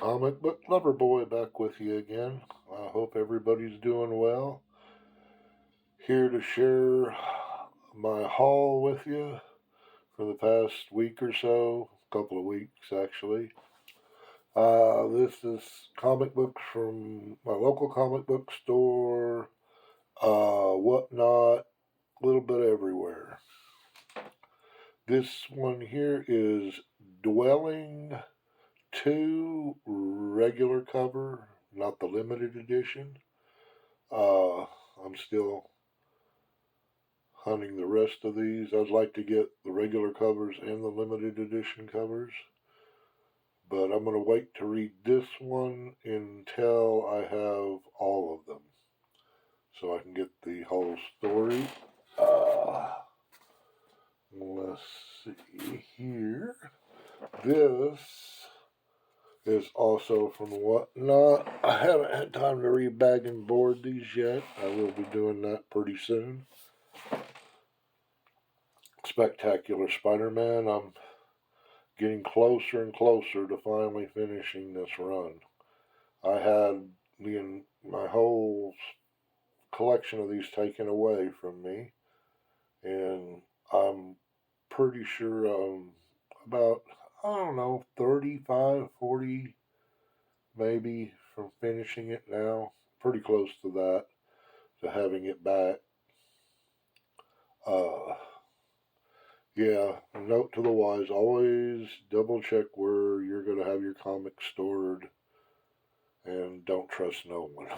Comic Book Lover Boy back with you again. I hope everybody's doing well. Here to share my haul with you for the past week or so, couple of weeks actually. This is comic books from my local comic book store, whatnot, a little bit everywhere. This one here is Dwelling 2 regular cover, not the limited edition. I'm still hunting the rest of these. I'd like to get the regular covers and the limited edition covers, but I'm going to wait to read this one until I have all of them so I can get the whole story. Let's see here. This is also from Whatnot. I haven't had time to rebag and board these yet. I will be doing that pretty soon. Spectacular Spider-Man. I'm getting closer and closer to finally finishing this run. I had my whole collection of these taken away from me, and I'm pretty sure I'm about, 35, 40 maybe from finishing it now. Pretty close to that, to having it back. Yeah, note to the wise, always double check where you're going to have your comics stored and don't trust no one.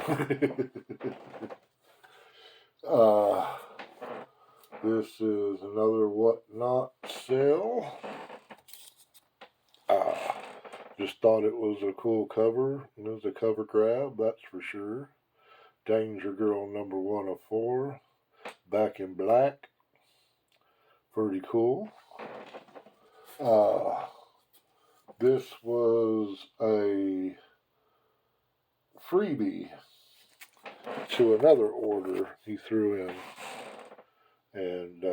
This is another Whatnot sale. Just thought it was a cool cover. It was a cover grab, that's for sure. Danger Girl number 1 of 4. Back in black. Pretty cool. This was a freebie to another order he threw in. And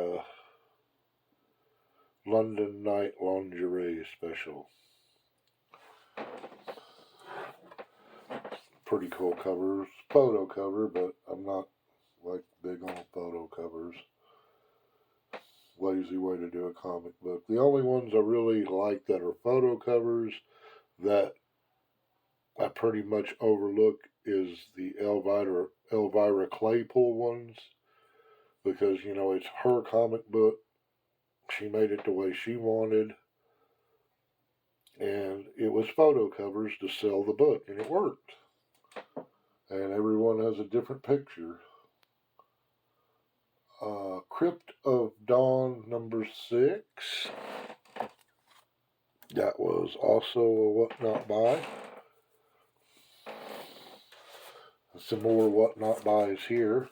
London Night Lingerie Special. Pretty cool covers. Photo cover, but I'm not big on photo covers. Lazy way to do a comic book. The only ones I really like that are photo covers that I pretty much overlook is the Elvira Claypool ones, because it's her comic book. She made it the way she wanted, and it was photo covers to sell the book, and it worked. And everyone has a different picture. Crypt of Dawn number 6. That was also a Whatnot buy. Some more Whatnot buys here.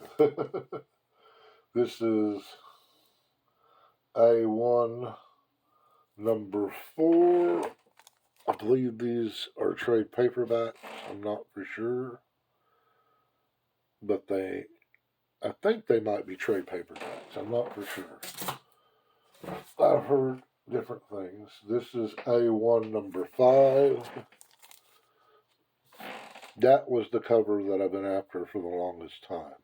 This is A1 number 4. I believe these are trade paperbacks. I'm not for sure. But I think they might be trade paperbacks. I'm not for sure. I've heard different things. This is A1 number 5. That was the cover that I've been after for the longest time.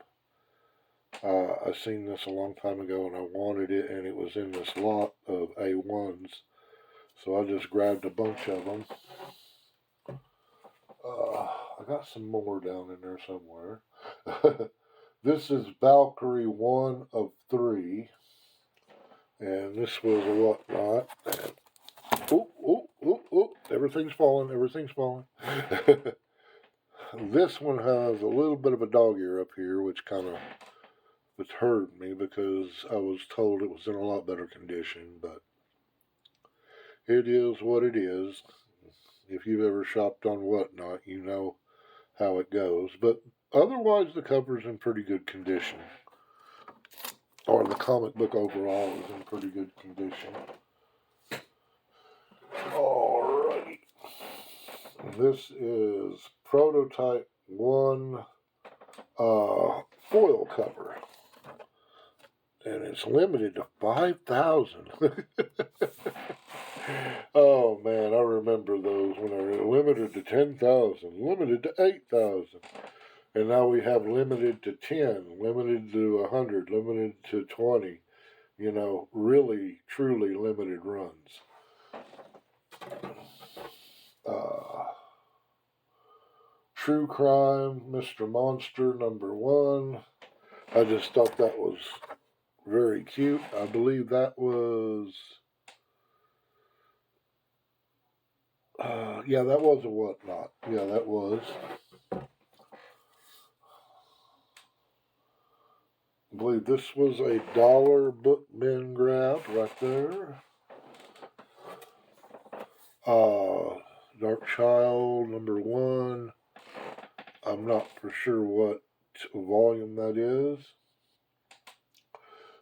I seen this a long time ago and I wanted it, and it was in this lot of A1s. So I just grabbed a bunch of them. I got some more down in there somewhere. This is Valkyrie 1 of 3. And this was a Whatnot. And, everything's falling. This one has a little bit of a dog ear up here, which hurt me because I was told it was in a lot better condition, but it is what it is. If you've ever shopped on Whatnot, you know how it goes. But otherwise, the cover's in pretty good condition. Or the comic book overall is in pretty good condition. Alright. This is Prototype 1 foil cover. And it's limited to 5,000. Oh man, I remember those when they were limited to 10,000, limited to 8,000, and now we have limited to 10, limited to 100, limited to 20. You know, really, truly limited runs. Uh, True Crime, Mr. Monster #1. I just thought that was very cute. I believe that was, yeah, that was a Whatnot. Yeah, that was. I believe this was a dollar book bin grab right there. Dark Child #1. I'm not for sure what volume that is.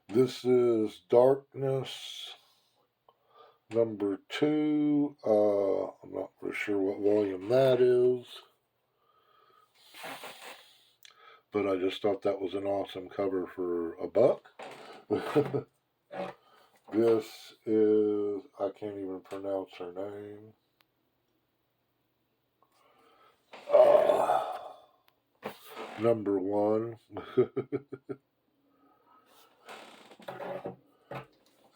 This is Darkness #2. I'm not for sure what volume that is. But I just thought that was an awesome cover for a buck. This is, I can't even pronounce her name. #1.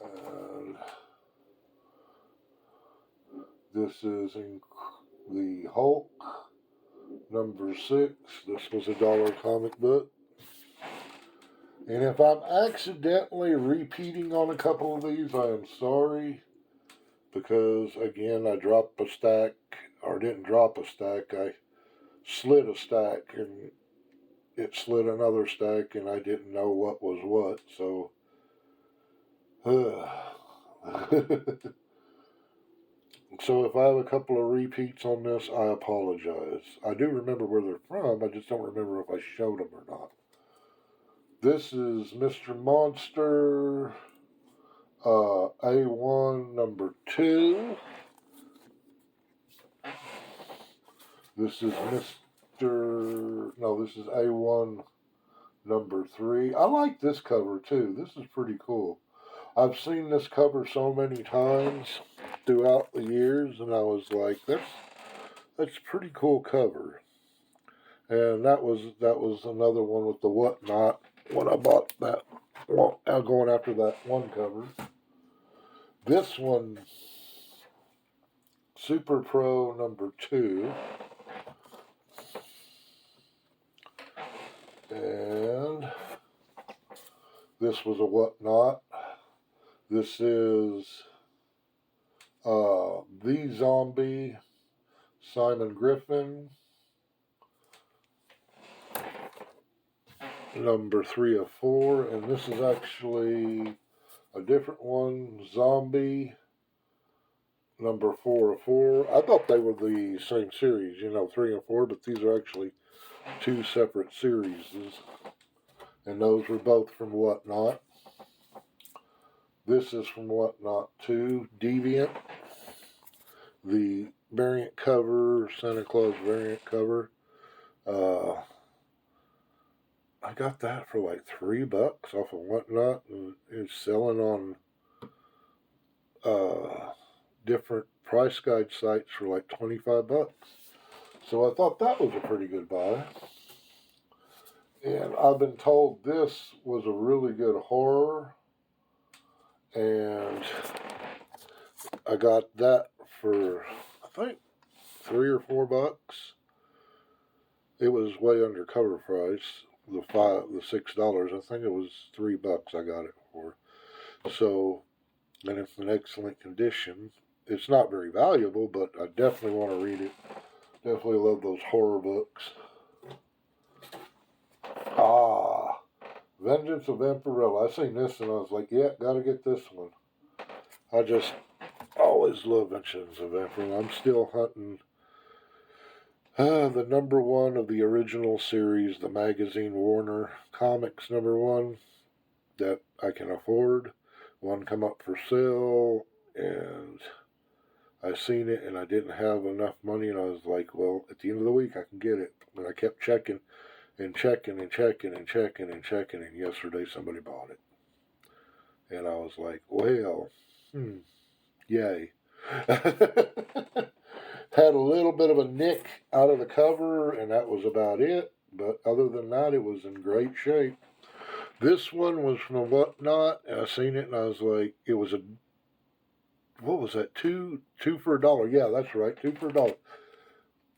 And this is in the Hulk #6. This was a dollar comic book. And if I'm accidentally repeating on a couple of these, I am sorry. Because, again, I dropped a stack, or didn't drop a stack, I slid a stack, and it slid another stack, and I didn't know what was what, so. So if I have a couple of repeats on this, I apologize. I do remember where they're from, I just don't remember if I showed them or not. This is Mr. Monster, A1 #2. This is this is A1 #3. I like this cover too. This is pretty cool. I've seen this cover so many times throughout the years, and I was like, that's a pretty cool cover. And that was another one with the Whatnot when I bought that. Well, going after that one cover. This one, Super Pro #2. And this was a Whatnot. This is The Zombie, Simon Griffin, #3 of 4. And this is actually a different one, Zombie, #4 of 4. I thought they were the same series, 3 and 4, but these are actually two separate series. And those were both from Whatnot. This is from Whatnot too, Deviant, the variant cover, Santa Claus variant cover. I got that for like $3 off of Whatnot, and it's selling on different price guide sites for like $25. So I thought that was a pretty good buy. And I've been told this was a really good horror, and I got that for, I think, $3 or $4. It was way under cover price. The $6. I think it was $3 I got it for. So, and it's in excellent condition. It's not very valuable, but I definitely want to read it. Definitely love those horror books. Vengeance of Vampirella. I seen this and I was like, yeah, gotta get this one. I just always love Vengeance of Vampirella. I'm still hunting the #1 of the original series, the magazine Warner Comics #1 that I can afford. One come up for sale, and I seen it, and I didn't have enough money, and I was like, well, at the end of the week, I can get it. And I kept checking and checking and checking and checking and checking, and yesterday somebody bought it. And I was like, well, yay. Had a little bit of a nick out of the cover, and that was about it. But other than that, it was in great shape. This one was from a Whatnot, and I seen it, and I was like, it was a, what was that, two for $1. Yeah, that's right, 2 for $1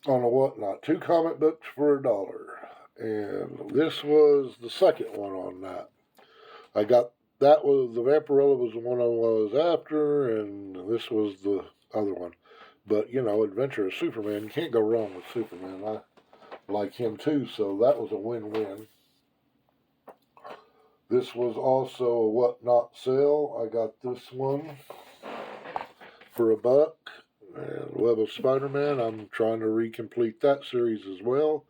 on a Whatnot. 2 comic books for $1. And this was the second one on that. I got, that was, the Vampirella was the one I was after, and this was the other one. But, you know, Adventure of Superman, you can't go wrong with Superman. I like him too, so that was a win-win. This was also a Whatnot sale. I got this one for $1. And Web of Spider-Man, I'm trying to recomplete that series as well.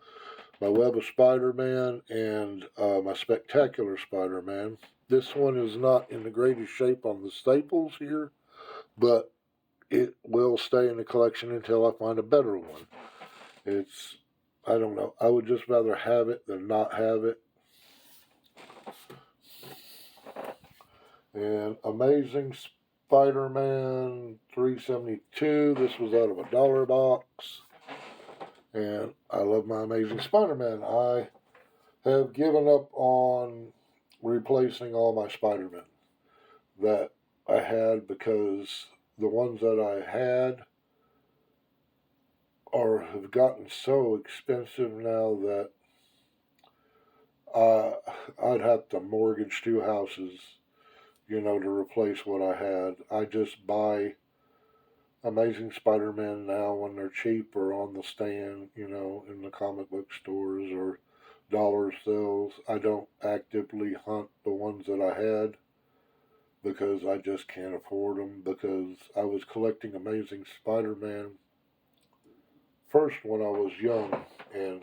My Web of Spider-Man and my Spectacular Spider-Man. This one is not in the greatest shape on the staples here, but it will stay in the collection until I find a better one. It's, I don't know, I would just rather have it than not have it. And Amazing Spider-Man 372. This was out of a $1 box. And I love my Amazing Spider-Man. I have given up on replacing all my Spider-Men that I had, because the ones that I had have gotten so expensive now that I'd have to mortgage 2 houses, you know, to replace what I had. I just buy Amazing Spider-Man now when they're cheap or on the stand, you know, in the comic book stores or dollar sales. I don't actively hunt the ones that I had because I just can't afford them, because I was collecting Amazing Spider-Man first when I was young, and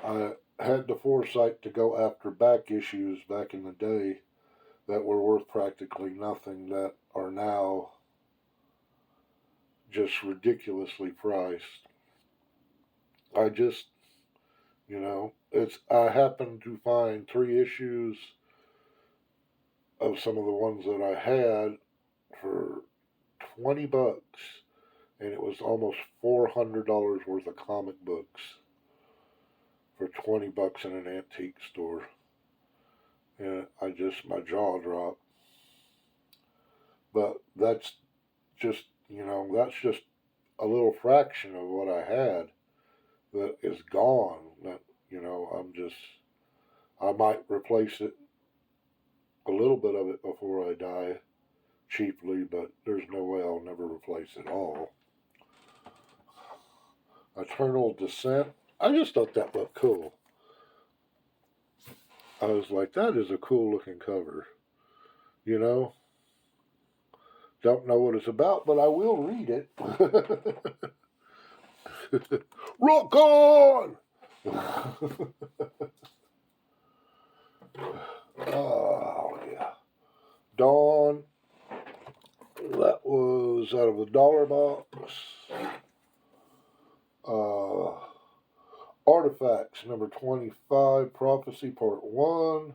I had the foresight to go after back issues back in the day that were worth practically nothing, that are now just ridiculously priced. I just, you know, I happened to find 3 issues of some of the ones that I had for $20, and it was almost $400 worth of comic books for $20 in an antique store. And my jaw dropped. But that's just, you know, that's just a little fraction of what I had that is gone. That, you know, I might replace it, a little bit of it, before I die cheaply, but there's no way I'll never replace it all. Eternal Descent. I just thought that looked cool. I was like, that is a cool looking cover. You know? Don't know what it's about, but I will read it. Rock on! Oh, yeah. Dawn. That was out of a $1 box. Artifacts, number 25, Prophecy, Part 1.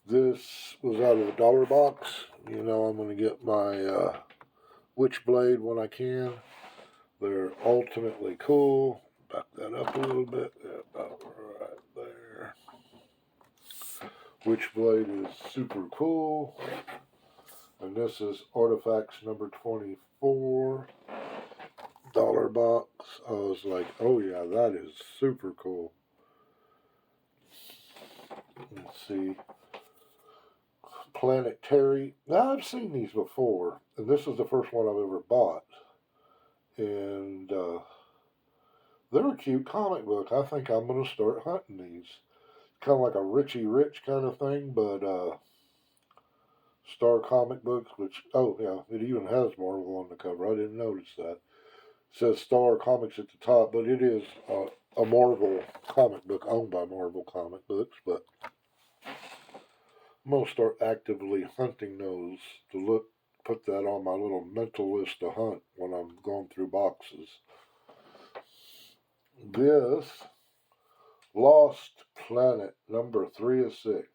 This was out of a $1 box. You know, I'm going to get my Witchblade when I can. They're ultimately cool. Back that up a little bit. Yeah, about right there. Witchblade is super cool. And this is Artifacts number 24. $1 box. I was like, oh yeah, that is super cool. Let's see. Planetary. Now, I've seen these before, and this is the first one I've ever bought. And they're a cute comic book. I think I'm going to start hunting these. Kind of like a Richie Rich kind of thing, but Star Comic Books, which, oh yeah, it even has Marvel on the cover. I didn't notice that. It says Star Comics at the top, but it is a Marvel comic book owned by Marvel Comic Books. But I'm going to start actively hunting those to put that on my little mental list to hunt when I'm going through boxes. This Lost Planet, number 3 of 6.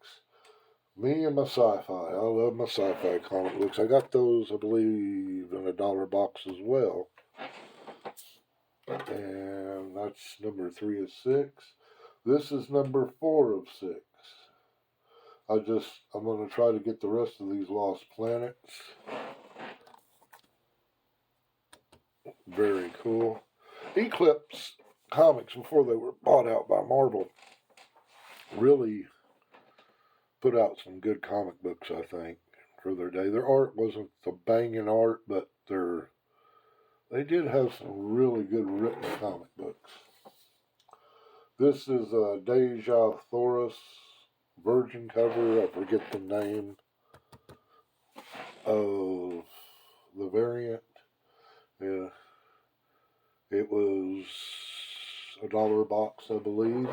Me and my sci-fi. I love my sci-fi comic books. I got those, I believe, in a dollar box as well. And that's number 3 of 6. This is number 4 of 6. I'm going to try to get the rest of these Lost Planets. Very cool. Eclipse Comics, before they were bought out by Marvel, really put out some good comic books, I think, for their day. Their art wasn't the banging art, but they did have some really good written comic books. This is a Deja Thoris Virgin cover. I forget the name of the variant. Yeah, it was a dollar box, I believe.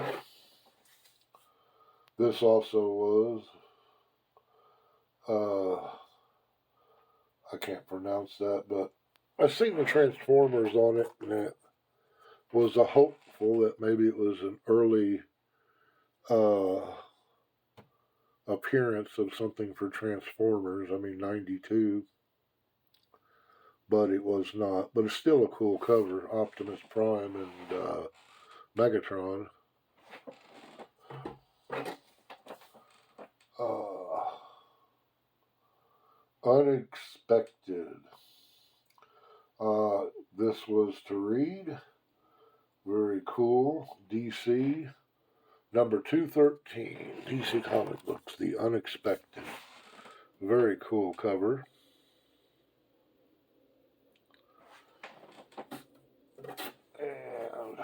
This also was, I can't pronounce that, but I've seen the Transformers on it, and it was a hopeful that maybe it was an early appearance of something for Transformers. I mean, 92. But it was not. But it's still a cool cover. Optimus Prime and Megatron. Unexpected. This was to read. Very cool. DC. Number 213. DC Comic Books. The Unexpected. Very cool cover. And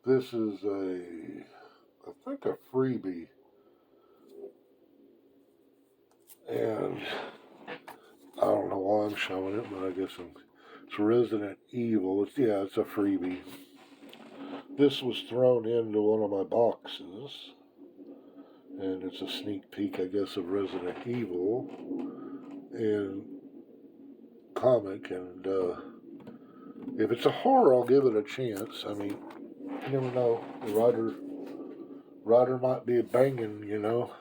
this is I think a freebie. And I don't know why I'm showing it, but I guess it's Resident Evil. It's a freebie. This was thrown into one of my boxes, and it's a sneak peek, I guess, of Resident Evil in comic. And if it's a horror, I'll give it a chance. I mean, you never know. The writer might be banging, you know.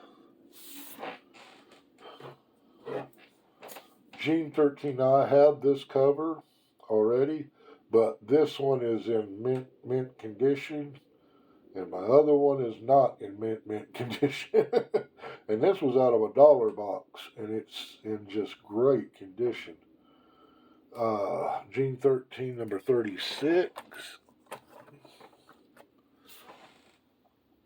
Gene 13. Now, I have this cover already, but this one is in mint condition, and my other one is not in mint condition. And this was out of a dollar box, and it's in just great condition. Gene 13, number 36.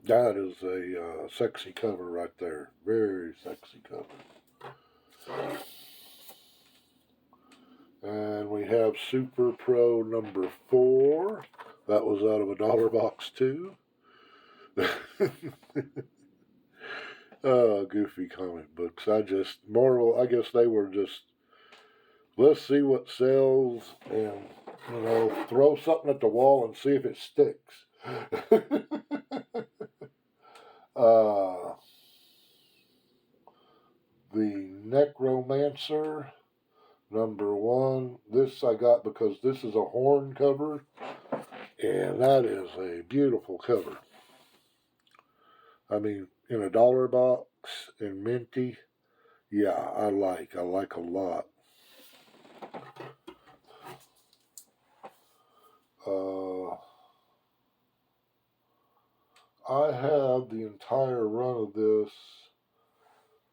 That is a sexy cover right there. Very sexy cover. And we have Super Pro number 4. That was out of a dollar box too. Goofy comic books. Marvel, I guess they were just, let's see what sells, and, you know, throw something at the wall and see if it sticks. The Necromancer, number 1. This I got because this is a horn cover, and that is a beautiful cover. I mean, in a dollar box, in minty, yeah, I like a lot. I have the entire run of this,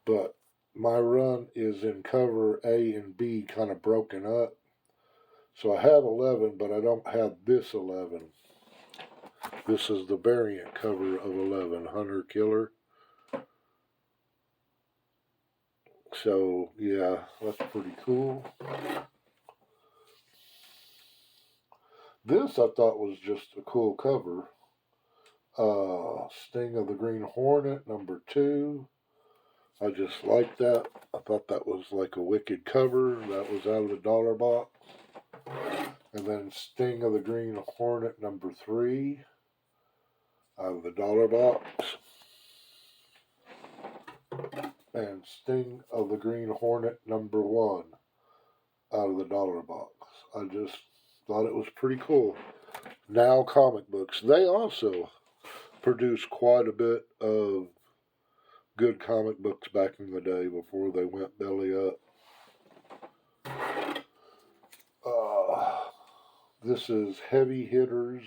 but my run is in cover A and B kind of broken up. So I have 11, but I don't have this 11. This is the variant cover of 11, Hunter Killer. So, yeah, that's pretty cool. This I thought was just a cool cover. Sting of the Green Hornet, number 2. I just like that. I thought that was like a wicked cover. That was out of the dollar box. And then Sting of the Green Hornet, number 3. Out of the dollar box. And Sting of the Green Hornet, number 1. Out of the dollar box. I just thought it was pretty cool. Now Comic Books. They also produced quite a bit of good comic books back in the day before they went belly up. This is Heavy Hitters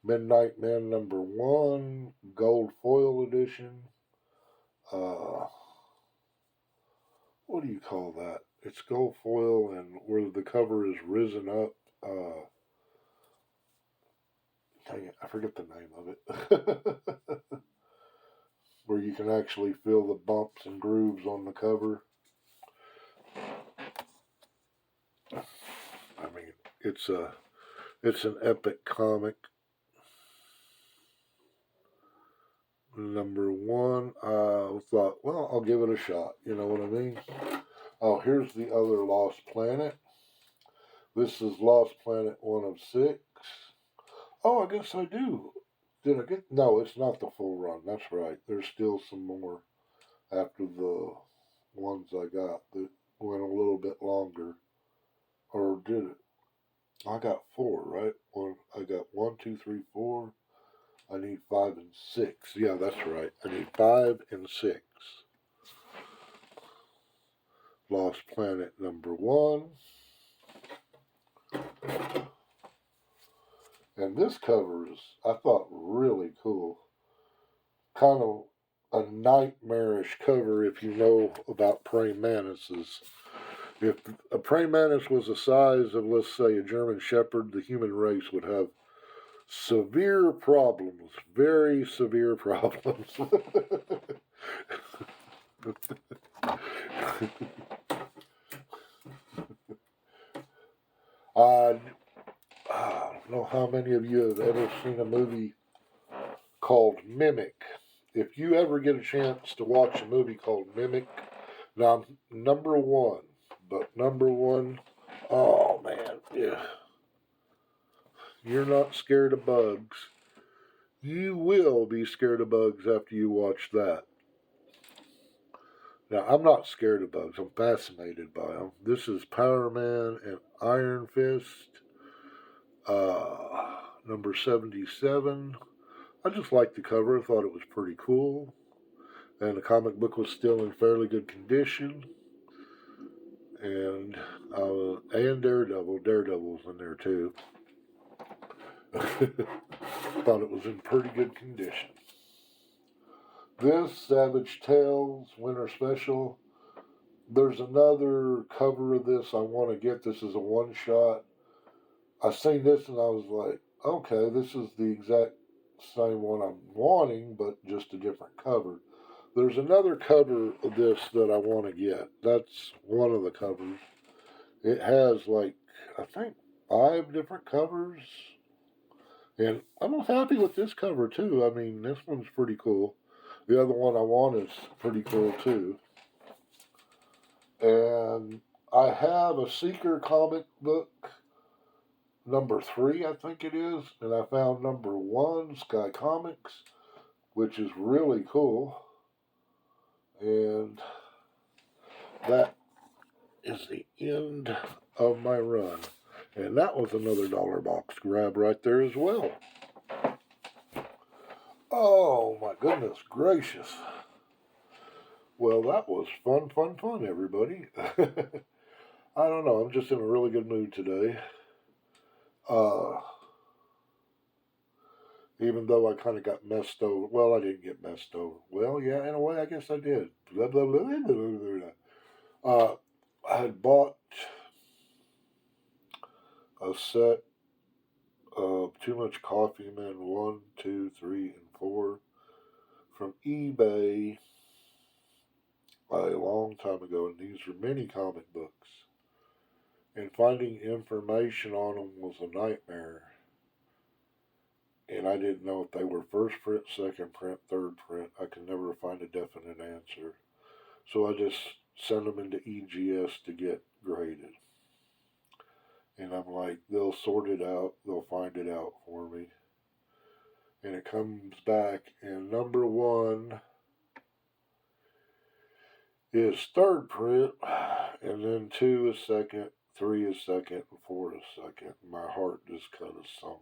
Midnight Man #1, gold foil edition. What do you call that? It's gold foil and where the cover is risen up. Dang it, I forget the name of it. Where you can actually feel the bumps and grooves on the cover. I mean, it's an epic comic. #1, I thought, well, I'll give it a shot. You know what I mean? Oh, here's the other Lost Planet. This is Lost Planet 1 of 6. Oh, I guess I do. Did I get? No, it's not the full run. That's right. There's still some more after the ones I got that went a little bit longer. Or did it? I got 4, right? I got 1, 2, 3, 4. I need 5 and 6. Yeah, that's right. I need 5 and 6. Lost Planet #1. And this cover is, I thought, really cool. Kind of a nightmarish cover if you know about praying mantises. If a praying mantis was the size of, let's say, a German Shepherd, the human race would have severe problems, very severe problems. I don't know how many of you have ever seen a movie called Mimic. If you ever get a chance to watch a movie called Mimic, now #1, but #1, oh man, yeah. You're not scared of bugs. You will be scared of bugs after you watch that. Now, I'm not scared of bugs. I'm fascinated by them. This is Power Man and Iron Fist, #77. I just liked the cover. I thought it was pretty cool. And the comic book was still in fairly good condition. And Daredevil. Daredevil's in there too. Thought it was in pretty good condition. This, Savage Tales Winter Special. There's another cover of this I want to get. This is a one-shot. I seen this and I was like, okay, this is the exact same one I'm wanting, but just a different cover. There's another cover of this that I want to get. That's one of the covers. It has like, I think, 5 different covers. And I'm happy with this cover too. I mean, this one's pretty cool. The other one I want is pretty cool too. And I have a Seeker comic book, #3, I think it is. And I found #1, Sky Comics, which is really cool. And that is the end of my run. And that was another dollar box grab right there as well. Oh my goodness gracious. Well, that was fun, everybody. I don't know, I'm just in a really good mood today. Even though I kind of got messed over. Well, I didn't get messed over. Well, yeah, in a way, I guess I did. Blah, blah, blah, blah, blah, blah. I had bought a set of Too Much Coffee Men 1, 2, 3, and 4 from eBay a long time ago, and these were mini comic books. And finding information on them was a nightmare. And I didn't know if they were first print, second print, third print. I could never find a definite answer. So I just sent them into EGS to get graded. And I'm like, they'll sort it out. They'll find it out for me. And it comes back, and #1 is third print, and then 2 is second, 3 is second, and 4 is second. My heart just kind of sunk.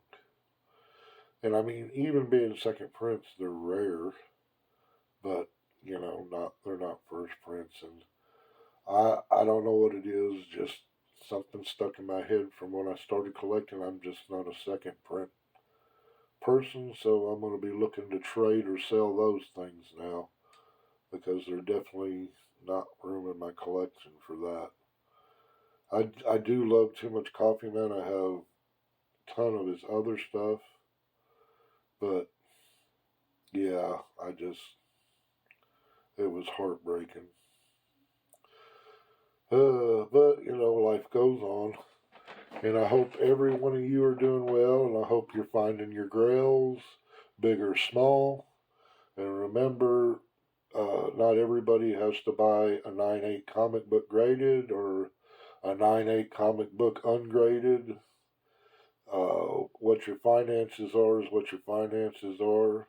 And I mean, even being second prints, they're rare, but they're not first prints. And I don't know what it is, just something stuck in my head from when I started collecting. I'm just not a second print person, so I'm going to be looking to trade or sell those things now because they're definitely not room in my collection for that. I do love Too Much Coffee Man. I have a ton of his other stuff, but yeah, it was heartbreaking. But life goes on, and I hope every one of you are doing well, and I hope you're finding your grails, big or small. And remember, not everybody has to buy a 9.8 comic book graded or a 9.8 comic book ungraded. What your finances are is what your finances are.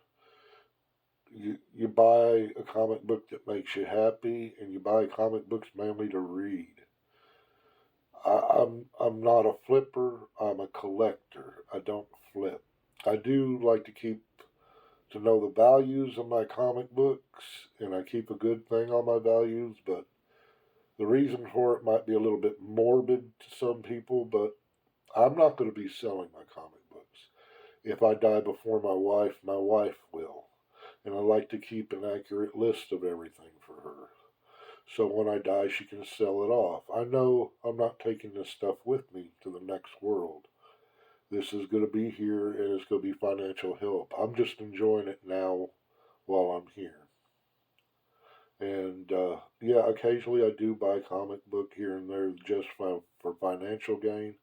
You buy a comic book that makes you happy, and you buy comic books mainly to read. I'm not a flipper. I'm a collector. I don't flip. I do like to know the values of my comic books, and I keep a good thing on my values. But the reason for it might be a little bit morbid to some people, but I'm not going to be selling my comic books. If I die before my wife will. And I like to keep an accurate list of everything for her. So when I die, she can sell it off. I know I'm not taking this stuff with me to the next world. This is going to be here and it's going to be financial help. I'm just enjoying it now while I'm here. And yeah, occasionally I do buy a comic book here and there just for financial gain.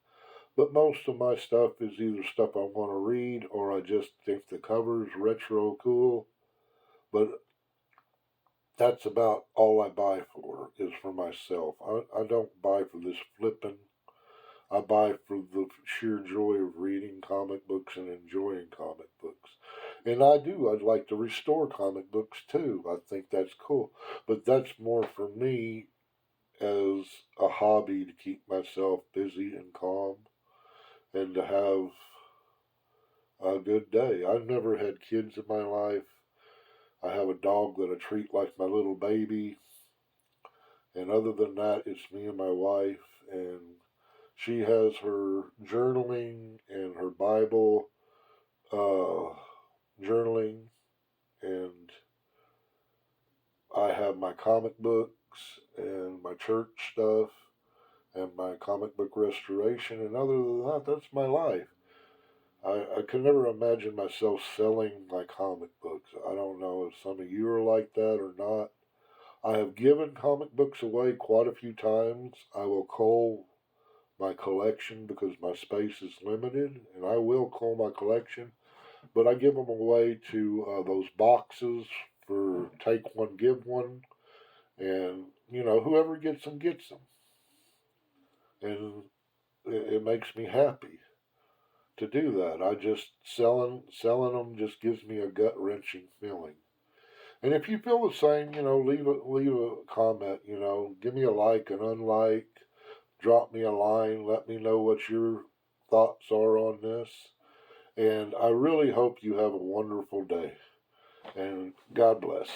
But most of my stuff is either stuff I want to read or I just think the cover's retro cool. But that's about all I buy for is for myself. I don't buy for this flipping. I buy for the sheer joy of reading comic books and enjoying comic books. And I'd like to restore comic books too. I think that's cool. But that's more for me as a hobby to keep myself busy and calm and to have a good day. I've never had kids in my life. I have a dog that I treat like my little baby. And other than that, it's me and my wife. And she has her journaling and her Bible uh, journaling. And I have my comic books and my church stuff and my comic book restoration. And other than that, that's my life. I could never imagine myself selling my comic books. I don't know if some of you are like that or not. I have given comic books away quite a few times. I will cull my collection because my space is limited, and I will cull my collection. But I give them away to those boxes for take one, give one, and whoever gets them gets them, and it makes me happy to do that. I just selling them just gives me a gut wrenching feeling. And if you feel the same, leave a comment. Give me a like, an unlike, drop me a line, let me know what your thoughts are on this. And I really hope you have a wonderful day. And God bless.